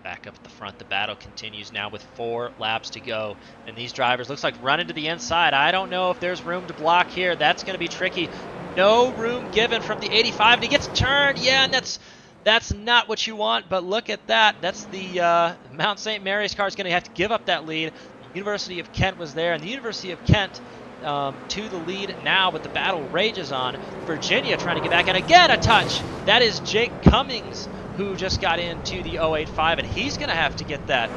Back up at the front, the battle continues now with 4 laps to go, and these drivers looks like running to the inside. I don't know if there's room to block here. That's going to be tricky. No room given from the 85, and he gets turned. Yeah, and that's not what you want, but look at that. That's the Mount St. Mary's car is going to have to give up that lead. The University of Kent was there, and the University of Kent to the lead now, but the battle rages on. Virginia trying to get back, and again a touch. That is Jake Cummings, who just got into the 085, and he's going to have to get that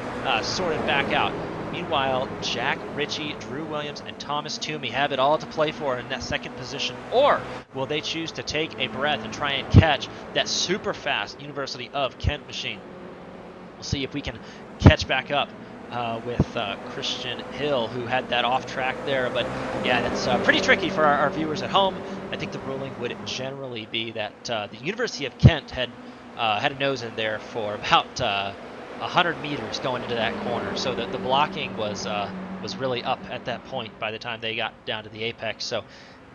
sorted back out. Meanwhile, Jack Ritchie, Drew Williams, and Thomas Toomey have it all to play for in that second position, or will they choose to take a breath and try and catch that super fast University of Kent machine? We'll see if we can catch back up with Christian Hill, who had that off track there. But yeah, that's pretty tricky for our viewers at home. I think the ruling would generally be that the University of Kent had a nose in there for about 100 meters going into that corner, so that the blocking was really up at that point by the time they got down to the apex. So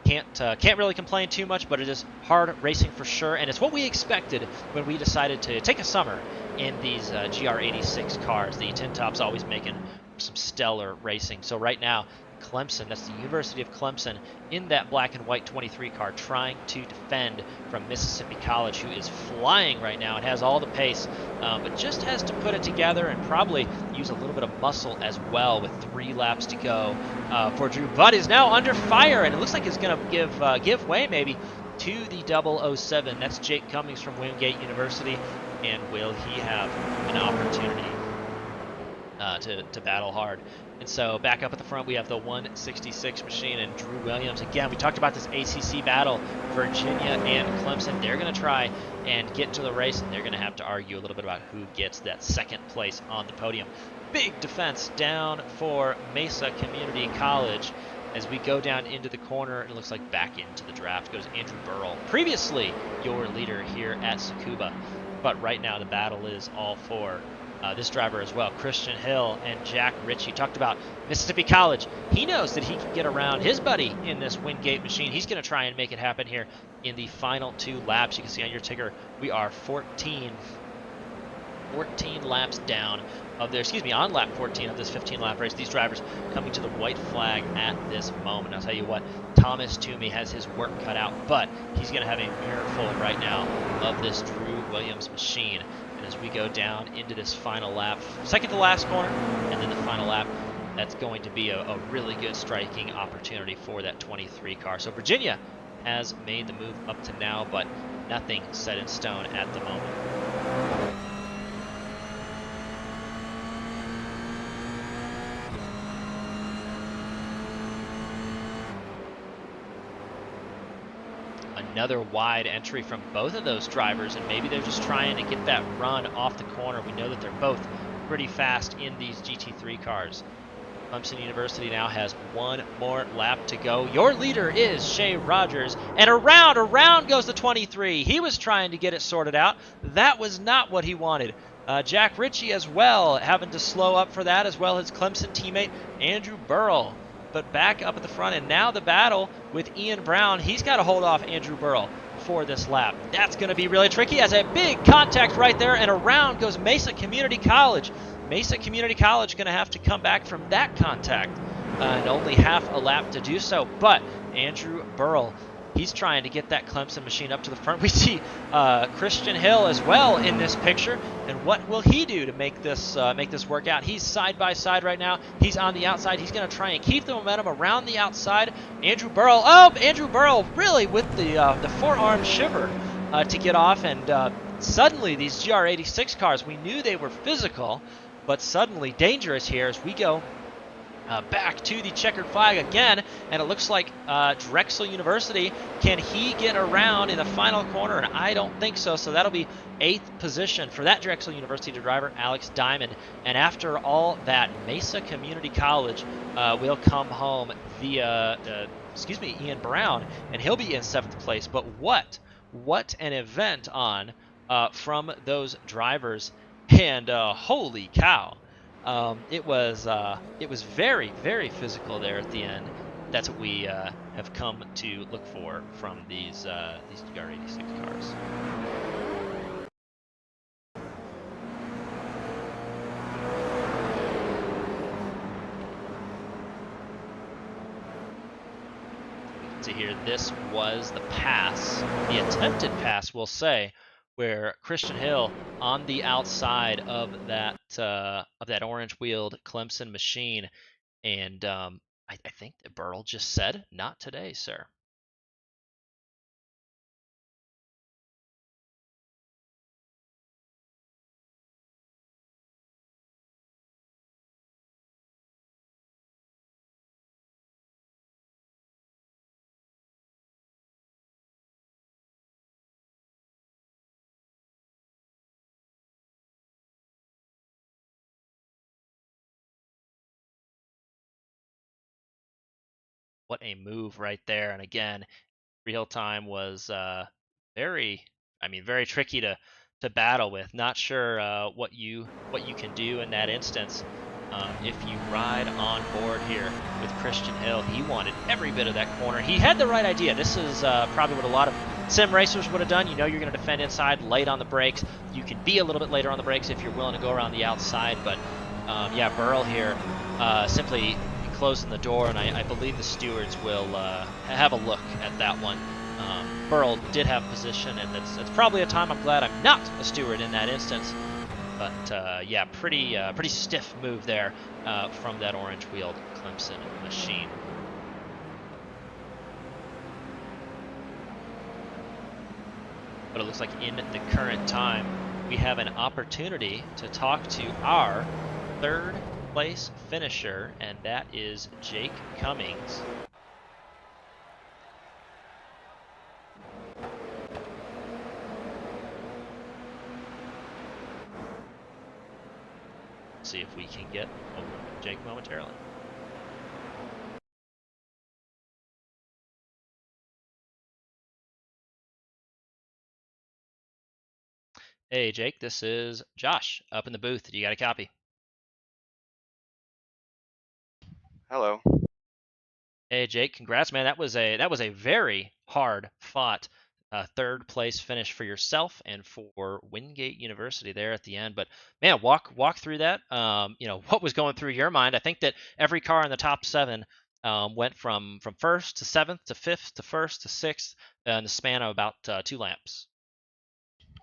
can't really complain too much, but it is hard racing for sure, and it's what we expected when we decided to take a summer in these GR86 cars. The tin top's always making some stellar racing. So right now, Clemson, that's the University of Clemson, in that black and white 23 car, trying to defend from Mississippi College, who is flying right now and has all the pace, but just has to put it together and probably use a little bit of muscle as well with 3 laps to go for Drew. But is now under fire, and it looks like it's going to give way maybe to the 007. That's Jake Cummings from Wingate University, and will he have an opportunity to battle hard? And so back up at the front, we have the 166 machine and Drew Williams. Again, we talked about this ACC battle. Virginia and Clemson, they're going to try and get to the race, and they're going to have to argue a little bit about who gets that second place on the podium. Big defense down for Mesa Community College. As we go down into the corner, it looks like back into the draft goes Andrew Burrell, previously your leader here at Tsukuba. But right now the battle is all for this driver as well, Christian Hill and Jack Ritchie. Talked about Mississippi College. He knows that he can get around his buddy in this Wingate machine. He's going to try and make it happen here in the final 2 laps. You can see on your ticker, we are 14 laps down of their, on lap 14 of this 15-lap race. These drivers coming to the white flag at this moment. I'll tell you what, Thomas Toomey has his work cut out, but he's going to have a mirror right now of this Drew Williams machine. And as we go down into this final lap, second to last corner, and then the final lap, that's going to be a really good striking opportunity for that 23 car. So Virginia has made the move up to now, but nothing set in stone at the moment. Another wide entry from both of those drivers, and maybe they're just trying to get that run off the corner. We know that they're both pretty fast in these GT3 cars. Clemson University now has 1 more lap to go. Your leader is Shea Rogers, and around goes the 23. He was trying to get it sorted out. That was not what he wanted. Jack Ritchie as well, having to slow up for that, as well as Clemson teammate Andrew Burrell. But back up at the front, and now the battle with Ian Brown. He's got to hold off Andrew Burrell for this lap. That's going to be really tricky, as a big contact right there, and around goes Mesa Community College. Mesa Community College going to have to come back from that contact, and only half a lap to do so. But Andrew Burrell, he's trying to get that Clemson machine up to the front. We see Christian Hill as well in this picture, and what will he do to make this work out? He's side by side right now. He's on the outside. He's going to try and keep the momentum around the outside. Andrew Burrell really with the forearm shiver to get off, and suddenly these GR86 cars, we knew they were physical, but suddenly dangerous here as we go back to the checkered flag again, and it looks like Drexel University, can he get around in the final corner? And I don't think so, so that'll be 8th position for that Drexel University driver, Alex Diamond. And after all that, Mesa Community College will come home via, Ian Brown, and he'll be in 7th place. But what an event on from those drivers, and holy cow. It was very, very physical there at the end. That's what we have come to look for from these GR86 cars. To hear, this was the pass, the attempted pass, we'll say, where Christian Hill on the outside of that orange-wheeled Clemson machine, and I think that Burrell just said, "Not today, sir." What a move right there! And again, real time was very tricky to battle with. Not sure what you can do in that instance. if you ride on board here with Christian Hill, he wanted every bit of that corner. He had the right idea. This is probably what a lot of sim racers would have done. You know you're going to defend inside, late on the brakes. You can be a little bit later on the brakes if you're willing to go around the outside. But yeah, Burl here simply closing the door, and I believe the stewards will have a look at that one. Burl did have position, and that's probably a time I'm glad I'm not a steward in that instance. But yeah, pretty stiff move there from that orange-wheeled Clemson machine. But it looks like in the current time, we have an opportunity to talk to our third place finisher, and that is Jake Cummings. See if we can get over Jake momentarily. Hey Jake, this is Josh up in the booth. You got a copy? Hello. Hey Jake, congrats, man. That was a very hard fought third place finish for yourself and for Wingate University there at the end. But man, walk through that. You know what was going through your mind. I think that every car in the top 7 went from first to 7th to 5th to 1st to 6th in the span of about 2 laps.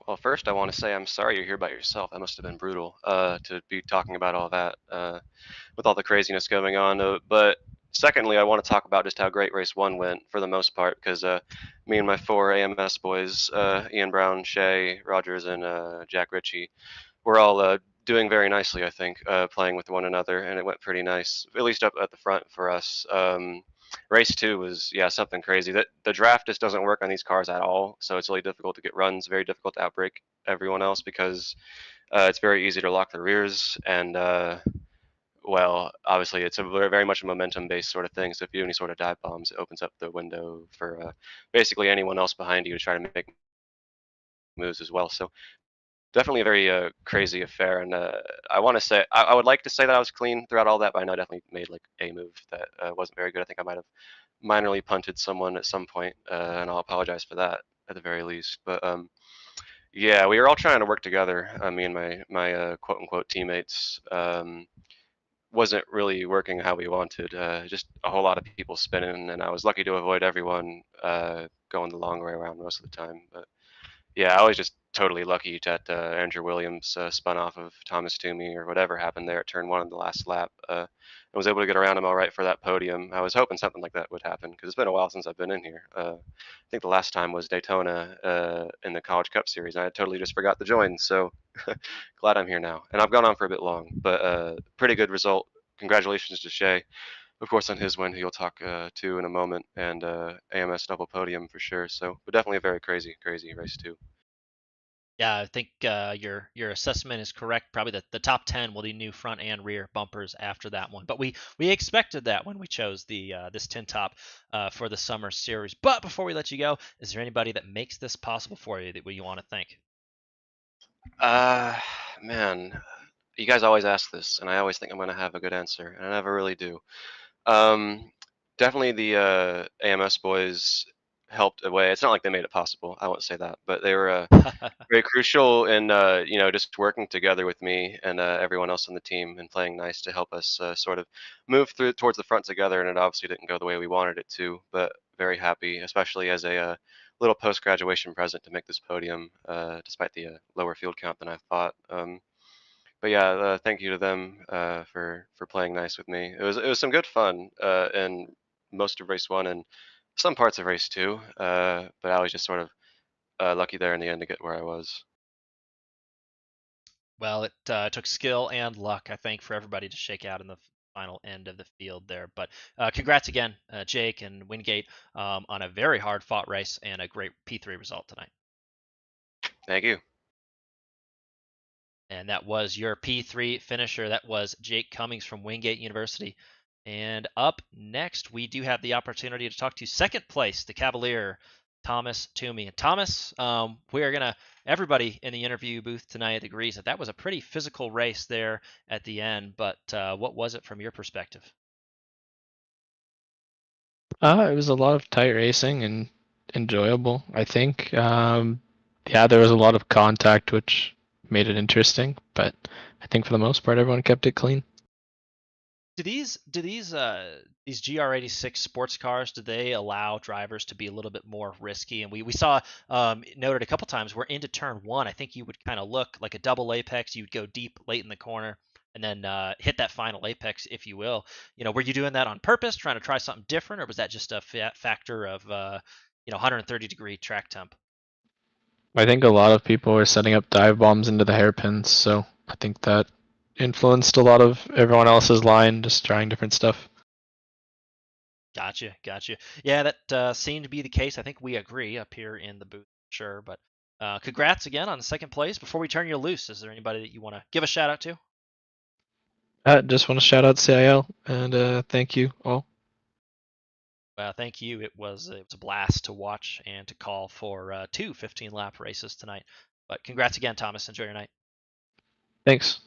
Well, first I want to say I'm sorry you're here by yourself. That must have been brutal to be talking about all that with all the craziness going on. But secondly, I want to talk about just how great race 1 went for the most part because me and my 4 AMS boys, Ian Brown, Shay Rogers, and Jack Ritchie, we're all doing very nicely, I think, playing with one another, and it went pretty nice, at least up at the front for us. Race 2 was, yeah, something crazy. The draft just doesn't work on these cars at all, so it's really difficult to get runs, very difficult to outbrake everyone else because it's very easy to lock the rears, and well, obviously it's a very much a momentum-based sort of thing. So if you do any sort of dive bombs, it opens up the window for basically anyone else behind you to try to make moves as well. So definitely a very crazy affair, and I want to say I would like to say that I was clean throughout all that, but I know I definitely made like a move that wasn't very good. I think I might have minorly punted someone at some point, and I'll apologize for that at the very least. But yeah, we were all trying to work together. Me and my quote unquote teammates. Wasn't really working how we wanted. Just a whole lot of people spinning, and I was lucky to avoid everyone going the long way around most of the time. But yeah, I was just totally lucky that Andrew Williams spun off of Thomas Toomey or whatever happened there at turn 1 in the last lap, and was able to get around him all right for that podium. I was hoping something like that would happen because it's been a while since I've been in here. I think the last time was Daytona in the College Cup Series. I totally just forgot to join, so glad I'm here now. And I've gone on for a bit long, but pretty good result. Congratulations to Shay, of course, on his win. He'll talk to in a moment, and AMS double podium for sure. So, but definitely a very crazy race too. Yeah, I think your assessment is correct. Probably the top 10 will be new front and rear bumpers after that one. But we expected that when we chose the this tin top for the summer series. But before we let you go, is there anybody that makes this possible for you that you want to thank? Uh, man, you guys always ask this, and I always think I'm gonna have a good answer, and I never really do. Um, Definitely the AMS boys helped away. It's not like they made it possible. I won't say that, but they were very crucial in just working together with me and everyone else on the team and playing nice to help us sort of move through towards the front together. And it obviously didn't go the way we wanted it to, but very happy, especially as a little post graduation present to make this podium, despite the lower field count than I thought. But yeah, thank you to them for playing nice with me. It was some good fun in most of race 1 and some parts of race 2. But I was just sort of lucky there in the end to get where I was. Well, it took skill and luck, I think, for everybody to shake out in the final end of the field there. But congrats again, Jake and Wingate, on a very hard fought race and a great P3 result tonight. Thank you. And that was your P3 finisher. That was Jake Cummings from Wingate University. And up next, we do have the opportunity to talk to second place, the Cavalier Thomas Toomey. And Thomas, we are gonna. Everybody in the interview booth tonight agrees that that was a pretty physical race there at the end. But what was it from your perspective? It was a lot of tight racing and enjoyable, I think. Yeah, there was a lot of contact, which made it interesting, but I think for the most part, everyone kept it clean. Do these GR86 sports cars, do they allow drivers to be a little bit more risky? And we saw noted a couple times we're into turn one. I think you would kind of look like a double apex. You'd go deep late in the corner and then hit that final apex, if you will. Were you doing that on purpose, trying to try something different, or was that just a factor of 130-degree track temp? I think a lot of people were setting up dive bombs into the hairpins, so I think that influenced a lot of everyone else's line, just trying different stuff. Gotcha. Yeah, that seemed to be the case. I think we agree up here in the booth, sure. But congrats again on the second place. Before we turn you loose, is there anybody that you want to give a shout out to? Just want to shout out CiL and thank you all. Thank you. It was a blast to watch and to call for two 15-lap races tonight. But congrats again, Thomas. Enjoy your night. Thanks.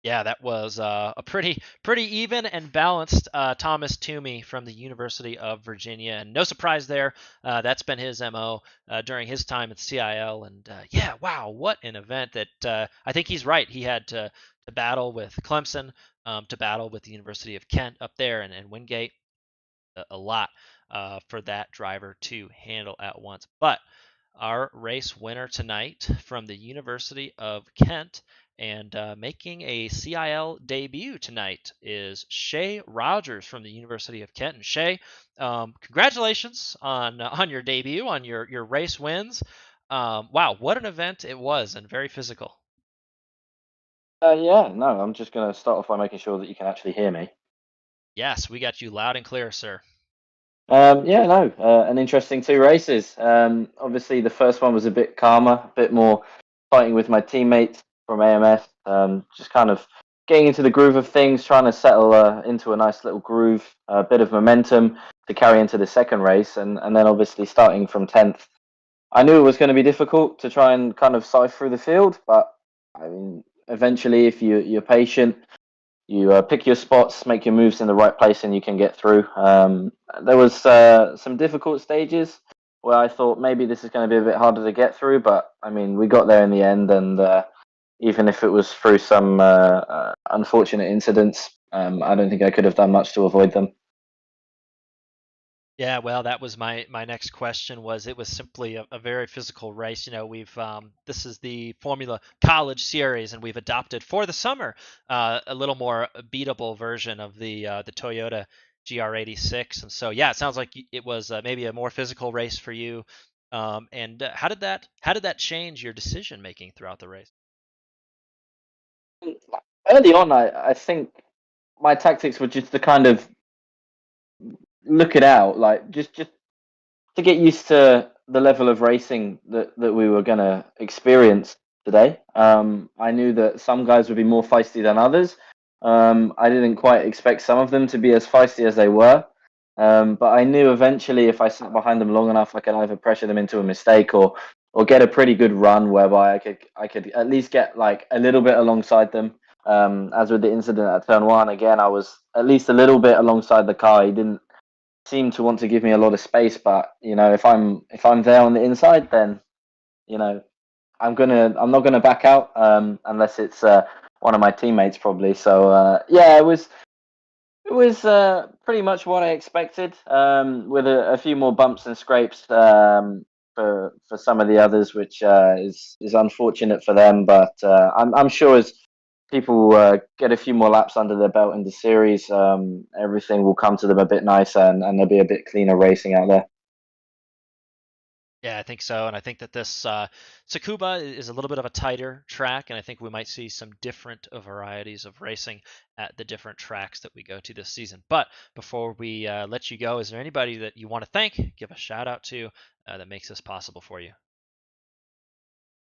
Yeah, that was a pretty even and balanced Thomas Toomey from the University of Virginia, and no surprise there. That's been his MO during his time at CiL, and yeah, wow, what an event! That I think he's right. He had to battle with Clemson, to battle with the University of Kent up there, and Wingate. A lot for that driver to handle at once, but our race winner tonight from the University of Kent and making a CiL debut tonight is Shay Rogers from the University of Kent. And Shay, congratulations on your debut, on your race wins. Wow, what an event it was, and very physical. Yeah, no, I'm just going to start off by making sure that you can actually hear me. Yes, we got you loud and clear, sir. Yeah, no, an interesting two races. Obviously, the first one was a bit calmer, a bit more fighting with my teammates from AMS, just kind of getting into the groove of things, trying to settle into a nice little groove, a bit of momentum to carry into the second race, and then obviously starting from 10th. I knew it was going to be difficult to try and kind of sift through the field, but I mean, eventually, if you're patient, you pick your spots, make your moves in the right place, and you can get through. There was some difficult stages where I thought maybe this is going to be a bit harder to get through, but I mean, we got there in the end, and even if it was through some unfortunate incidents, I don't think I could have done much to avoid them. Yeah, well, that was my next question. Was it was simply a very physical race. We've this is the Formula College Series, and we've adopted for the summer a little more beatable version of the Toyota GR86. And so, yeah, it sounds like it was maybe a more physical race for you. And how did that change your decision making throughout the race? Early on, I think my tactics were just to kind of look it out, like just to get used to the level of racing that we were going to experience today. I knew that some guys would be more feisty than others. I didn't quite expect some of them to be as feisty as they were. But I knew eventually if I sat behind them long enough, I could either pressure them into a mistake or get a pretty good run whereby I could at least get like a little bit alongside them. As with the incident at turn one, again, I was at least a little bit alongside the car. He didn't seem to want to give me a lot of space, but if I'm there on the inside, then you know I'm not gonna back out unless it's one of my teammates probably. So yeah, it was pretty much what I expected, with a few more bumps and scrapes for some of the others, which is unfortunate for them. But I'm sure as people get a few more laps under their belt in the series, everything will come to them a bit nicer and there'll be a bit cleaner racing out there. Yeah, I think so, and I think that this Tsukuba is a little bit of a tighter track, and I think we might see some different varieties of racing at the different tracks that we go to this season. But before we let you go, is there anybody that you want to thank, give a shout out to, that makes this possible for you?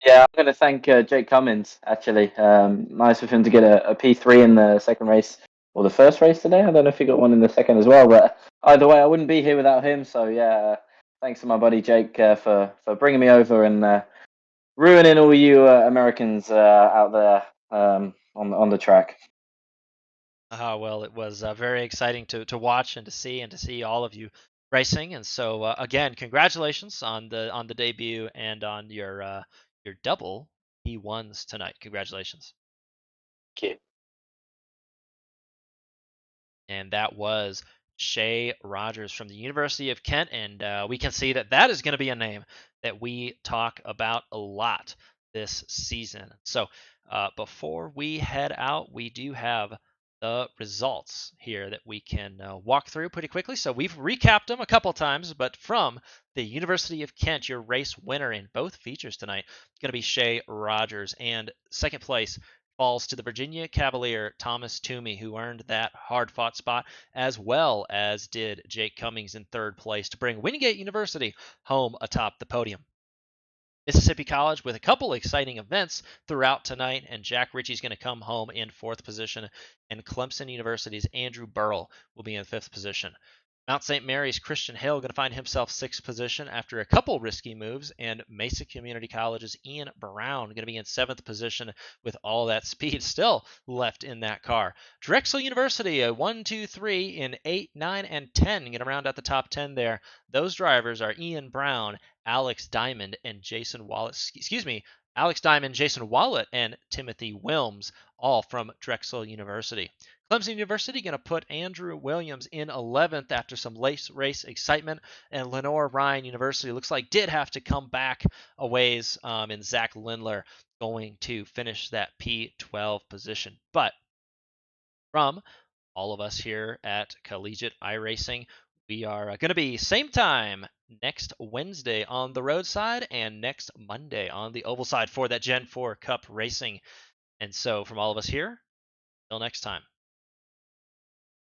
Yeah, I'm going to thank Jake Cummins, actually. Nice of him to get a P3 in the second race. or the first race today. I don't know if he got one in the second as well, but either way, I wouldn't be here without him. So yeah, thanks to my buddy Jake for bringing me over and ruining all you Americans out there on the track. Well, it was very exciting to watch and to see all of you racing. And so again, congratulations on the debut and on your double P1s tonight. Congratulations. Thank you. And that was Shay Rogers from the University of Kent, and we can see that is going to be a name that we talk about a lot this season. So before we head out, we do have the results here that we can walk through pretty quickly. So we've recapped them a couple times, but from the University of Kent, your race winner in both features tonight is going to be Shay Rogers, and second place falls to the Virginia Cavalier Thomas Toomey, who earned that hard-fought spot, as well as did Jake Cummings in third place to bring Wingate University home atop the podium. Mississippi College with a couple exciting events throughout tonight, and Jack Ritchie's going to come home in fourth position, and Clemson University's Andrew Burrell will be in fifth position. Mount St. Mary's Christian Hill going to find himself sixth position after a couple risky moves, and Mesa Community College's Ian Brown going to be in seventh position with all that speed still left in that car. Drexel University, a 1, 2, 3 in 8, 9, and 10, going to round out the top 10 there. Those drivers are Ian Brown, Alex Diamond, and Jason Wallet. Alex Diamond, Jason Wallet, and Timothy Wilms, all from Drexel University. Clemson University going to put Andrew Williams in 11th after some race excitement, and Lenore Ryan University looks like did have to come back a ways, and Zach Lindler going to finish that P12 position. But from all of us here at Collegiate iRacing, we are going to be same time next Wednesday on the road side and next Monday on the oval side for that Gen 4 Cup racing. And so from all of us here, till next time.